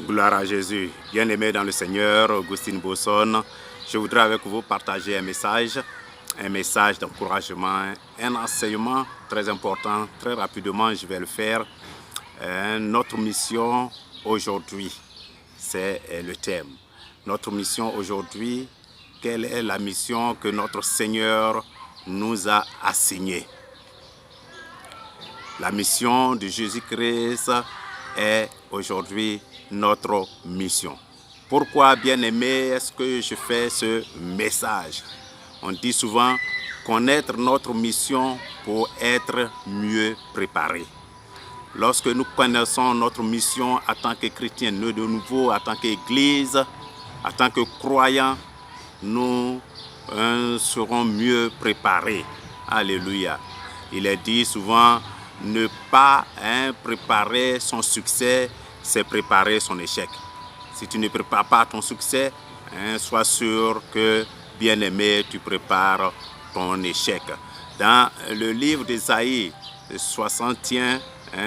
Gloire à Jésus. Bien-aimé dans le Seigneur, Augustine Bosson, je voudrais avec vous partager un message d'encouragement, un enseignement très important. Très rapidement, je vais le faire. Notre mission aujourd'hui, c'est le thème. Notre mission aujourd'hui, quelle est la mission que notre Seigneur nous a assignée? La mission de Jésus-Christ est aujourd'hui notre mission. Pourquoi, bien-aimé, est-ce que je fais ce message? On dit souvent connaître notre mission pour être mieux préparé. Lorsque nous connaissons notre mission en tant que chrétiens nés de nouveau, en tant qu'Église, en tant que croyants, nous serons mieux préparés. Alléluia. Il est dit souvent, ne pas préparer son succès, c'est préparer son échec. Si tu ne prépares pas ton succès, sois sûr que, bien-aimé, tu prépares ton échec. Dans le livre d'Ésaïe 61,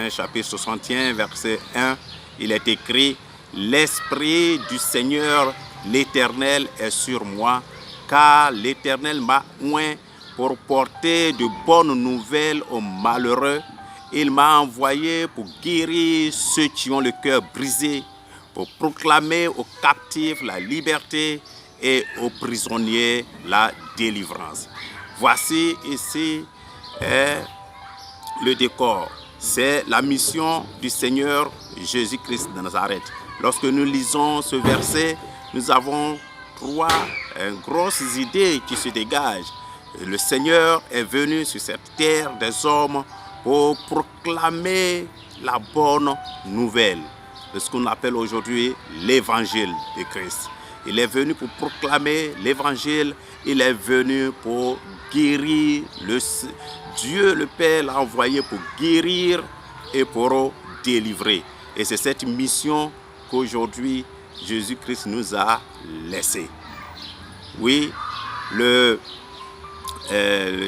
chapitre 61, verset 1, il est écrit « L'Esprit du Seigneur, l'Éternel, est sur moi, car l'Éternel m'a oint pour porter de bonnes nouvelles aux malheureux. Il m'a envoyé pour guérir ceux qui ont le cœur brisé, pour proclamer aux captifs la liberté et aux prisonniers la délivrance. » Voici ici le décor. C'est la mission du Seigneur Jésus-Christ de Nazareth. Lorsque nous lisons ce verset, nous avons trois grosses idées qui se dégagent. Le Seigneur est venu sur cette terre des hommes pour proclamer la bonne nouvelle de ce qu'on appelle aujourd'hui l'évangile de Christ. Il est venu pour proclamer l'évangile, il est venu pour guérir. Dieu le Père l'a envoyé pour guérir et pour délivrer. Et c'est cette mission qu'aujourd'hui Jésus-Christ nous a laissée. Oui, le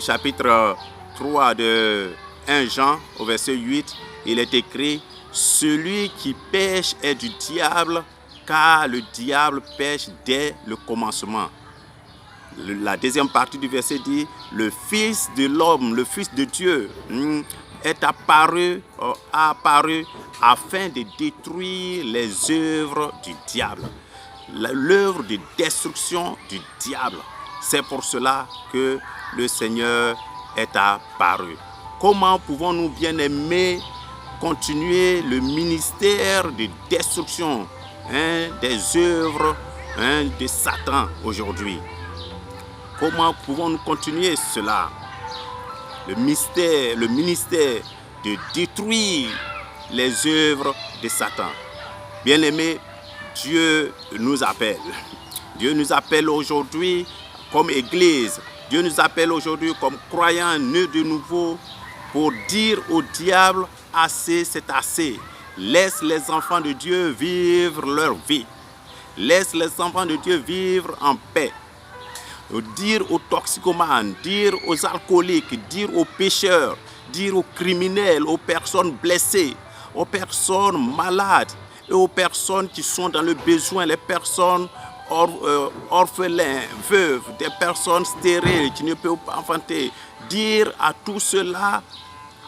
chapitre 3 de 1 Jean, au verset 8, il est écrit « Celui qui pêche est du diable, car le diable pêche dès le commencement. » La deuxième partie du verset dit « Le Fils de l'homme, le Fils de Dieu, est apparu afin de détruire les œuvres du diable. » L'œuvre de destruction du diable. C'est pour cela que le Seigneur est apparu. Comment pouvons-nous, bien-aimés, continuer le ministère de destruction des œuvres de Satan aujourd'hui? Comment pouvons-nous continuer cela? Le ministère de détruire les œuvres de Satan. Bien-aimés, Dieu nous appelle. Dieu nous appelle aujourd'hui comme Église. Dieu nous appelle aujourd'hui comme croyants nés de nouveau pour dire au diable, assez, c'est assez. Laisse les enfants de Dieu vivre leur vie. Laisse les enfants de Dieu vivre en paix. Dire aux toxicomanes, dire aux alcooliques, dire aux pécheurs, dire aux criminels, aux personnes blessées, aux personnes malades et aux personnes qui sont dans le besoin, les personnes orphelins, veuves, des personnes stériles qui ne peuvent pas enfanter. Dire à tout cela,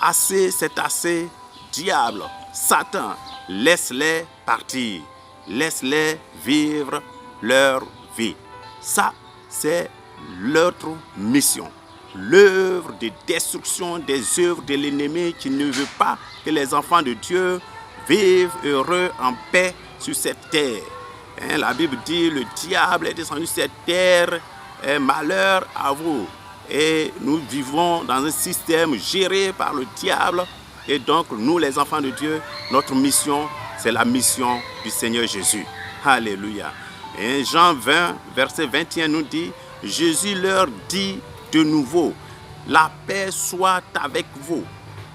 assez, c'est assez, diable, Satan, laisse-les partir, laisse-les vivre leur vie. Ça, c'est notre mission. L'œuvre de destruction des œuvres de l'ennemi qui ne veut pas que les enfants de Dieu vivent heureux en paix sur cette terre. La Bible dit, le diable est descendu sur cette terre, malheur à vous. Et nous vivons dans un système géré par le diable. Et donc, nous, les enfants de Dieu, notre mission, c'est la mission du Seigneur Jésus. Alléluia. Et Jean 20, verset 21 nous dit, Jésus leur dit de nouveau, la paix soit avec vous.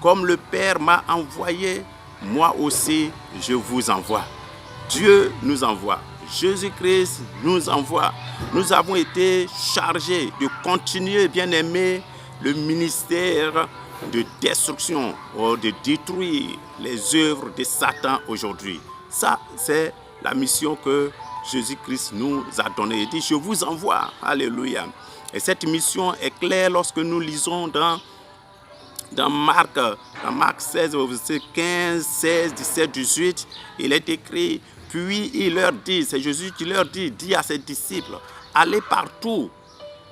Comme le Père m'a envoyé, moi aussi, je vous envoie. Dieu nous envoie. Jésus-Christ nous envoie. Nous avons été chargés de continuer, bien-aimés, le ministère de destruction, de détruire les œuvres de Satan aujourd'hui. Ça, c'est la mission que Jésus-Christ nous a donnée. Il dit, je vous envoie. Alléluia. Et cette mission est claire lorsque nous lisons dans Marc 16, verset 15, 16, 17, 18. Il est écrit, puis il leur dit, c'est Jésus qui leur dit à ses disciples, allez partout,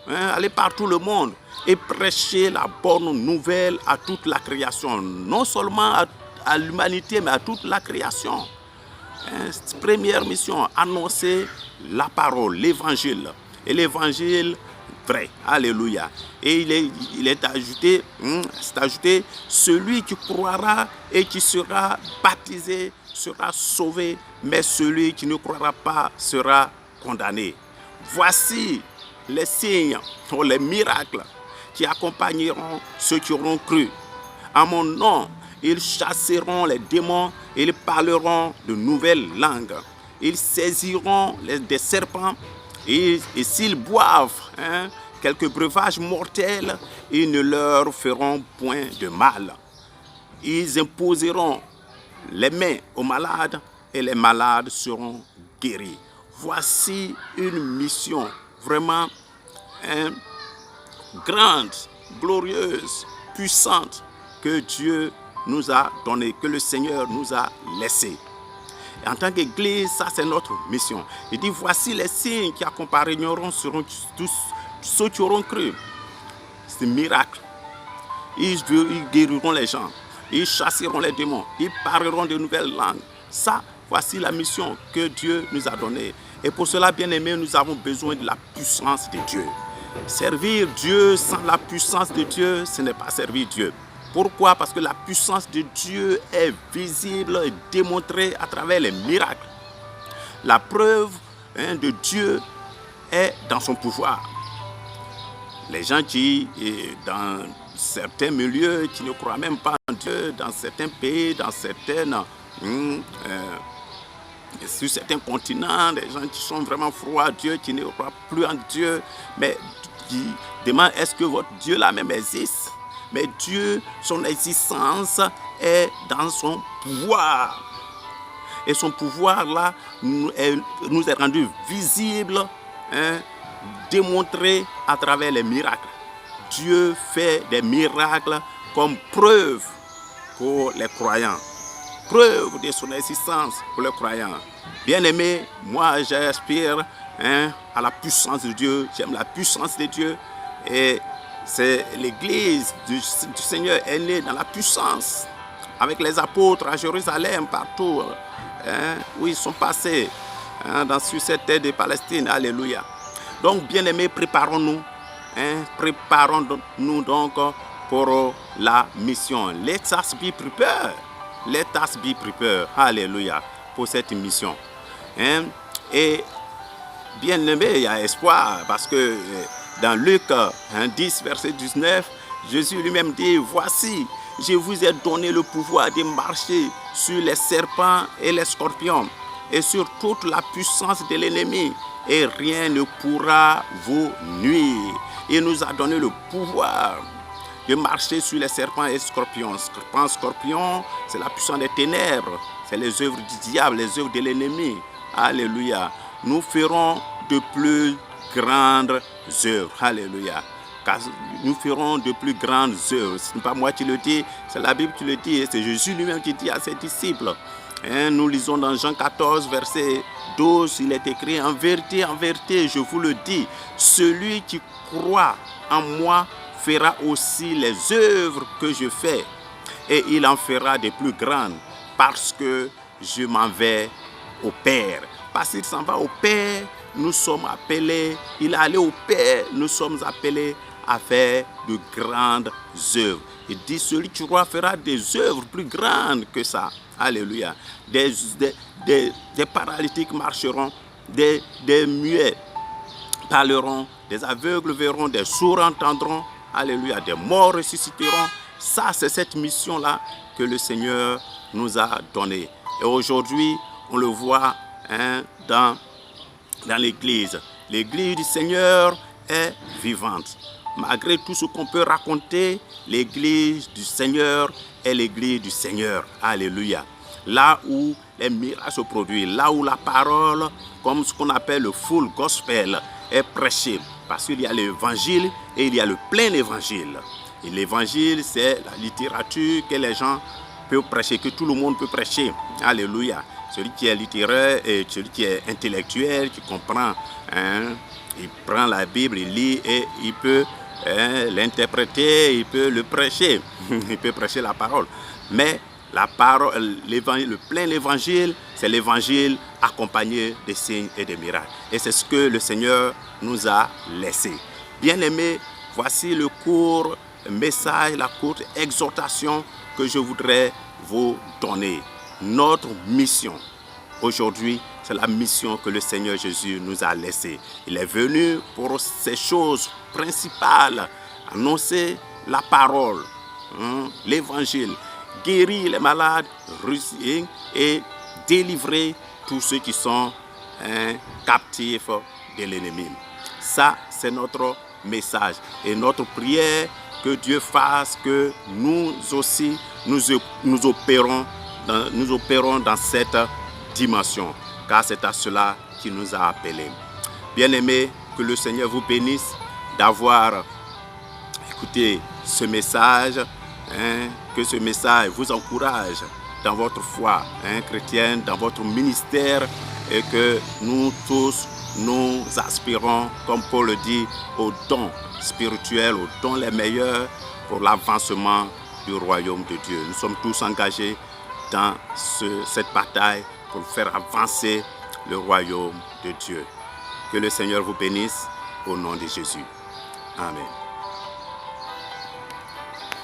allez partout le monde et prêchez la bonne nouvelle à toute la création. Non seulement à l'humanité, mais à toute la création. Première mission, annoncer la parole, l'évangile. Et l'évangile vrai. Alléluia. Et il est ajouté, celui qui croira et qui sera baptisé sera sauvé, mais celui qui ne croira pas sera condamné. Voici les signes ou les miracles qui accompagneront ceux qui auront cru. À mon nom, ils chasseront les démons, ils parleront de nouvelles langues. Ils saisiront des serpents et s'ils boivent quelques breuvages mortels, ils ne leur feront point de mal. Ils imposeront les mains aux malades et les malades seront guéris. Voici une mission vraiment grande, glorieuse, puissante que Dieu nous a donnée, que le Seigneur nous a laissée. En tant qu'Église, ça c'est notre mission. Il dit, voici les signes qui accompagneront tous ceux qui auront cru. C'est un miracle. Ils guériront les gens. Ils chasseront les démons. Ils parleront de nouvelles langues. Ça, voici la mission que Dieu nous a donnée. Et pour cela, bien aimés, nous avons besoin de la puissance de Dieu. Servir Dieu sans la puissance de Dieu, ce n'est pas servir Dieu. Pourquoi? Parce que la puissance de Dieu est visible et démontrée à travers les miracles. La preuve de Dieu est dans son pouvoir. Les gens qui, dans certains milieux, qui ne croient même pas en Dieu, dans certains pays, sur certains continents, des gens qui sont vraiment froids à Dieu, qui ne croient plus en Dieu, mais qui demandent, est-ce que votre Dieu là même existe? Mais Dieu, son existence est dans son pouvoir. Et son pouvoir là nous est rendu visible, démontré à travers les miracles. Dieu fait des miracles comme preuve pour les croyants. Preuve de son existence pour les croyants. Bien-aimés, moi j'aspire à la puissance de Dieu. J'aime la puissance de Dieu. Et c'est l'église du Seigneur est née dans la puissance. Avec les apôtres à Jérusalem, partout où ils sont passés, sur cette terre de Palestine. Alléluia. Donc, bien-aimés, préparons-nous. Préparons-nous donc pour la mission. Let us be prepared. Let us be prepared. Alléluia. Pour cette mission. Et bien-aimés, il y a espoir parce que dans Luc 10, verset 19, Jésus lui-même dit, voici, je vous ai donné le pouvoir de marcher sur les serpents et les scorpions et sur toute la puissance de l'ennemi et rien ne pourra vous nuire. Il nous a donné le pouvoir de marcher sur les serpents et les scorpions. Scorpion, c'est la puissance des ténèbres, c'est les œuvres du diable, les œuvres de l'ennemi. Alléluia. Nous ferons de plus grandes œuvres. Alléluia. Car nous ferons de plus grandes œuvres. Ce n'est pas moi qui le dis, c'est la Bible qui le dit. Et c'est Jésus lui-même qui dit à ses disciples. Nous lisons dans Jean 14, verset 12, il est écrit, en vérité, je vous le dis, celui qui croit en moi fera aussi les œuvres que je fais. Et il en fera des plus grandes, parce que je m'en vais au Père. Parce qu'il s'en va au Père, nous sommes appelés, il est allé au Père, nous sommes appelés à faire de grandes œuvres. Il dit, celui qui croit fera des œuvres plus grandes que ça. Alléluia. Des paralytiques marcheront, des muets parleront, des aveugles verront, des sourds entendront. Alléluia. Des morts ressusciteront. Ça, c'est cette mission-là que le Seigneur nous a donnée. Et aujourd'hui, on le voit dans l'Église. L'Église du Seigneur est vivante. Malgré tout ce qu'on peut raconter, l'Église du Seigneur est l'Église du Seigneur. Alléluia. Là où les miracles se produisent, là où la parole, comme ce qu'on appelle le full gospel, est prêchée. Parce qu'il y a l'évangile et il y a le plein évangile. Et l'évangile, c'est la littérature que les gens peuvent prêcher, que tout le monde peut prêcher. Alléluia. Celui qui est littéraire et celui qui est intellectuel, qui comprend, il prend la Bible, il lit et il peut l'interpréter, il peut le prêcher. Il peut prêcher la parole. Mais la parole, l'évangile, le plein évangile, c'est l'évangile accompagné des signes et des miracles. Et c'est ce que le Seigneur nous a laissé. Bien-aimés, voici le court message, la courte exhortation que je voudrais vous donner. Notre mission aujourd'hui, c'est la mission que le Seigneur Jésus nous a laissée. Il est venu pour ces choses principales, annoncer la parole, l'évangile, guérir les malades et délivrer tous ceux qui sont captifs de l'ennemi. Ça, c'est notre message et notre prière, que Dieu fasse que nous aussi, nous opérons dans cette dimension, car c'est à cela qu'il nous a appelés. Bien-aimés, que le Seigneur vous bénisse d'avoir écouté ce message, que ce message vous encourage dans votre foi chrétienne, dans votre ministère, et que nous tous, nous aspirons, comme Paul le dit, aux dons spirituels, aux dons les meilleurs pour l'avancement du royaume de Dieu. Nous sommes tous engagés dans cette bataille pour faire avancer le royaume de Dieu. Que le Seigneur vous bénisse au nom de Jésus. Amen.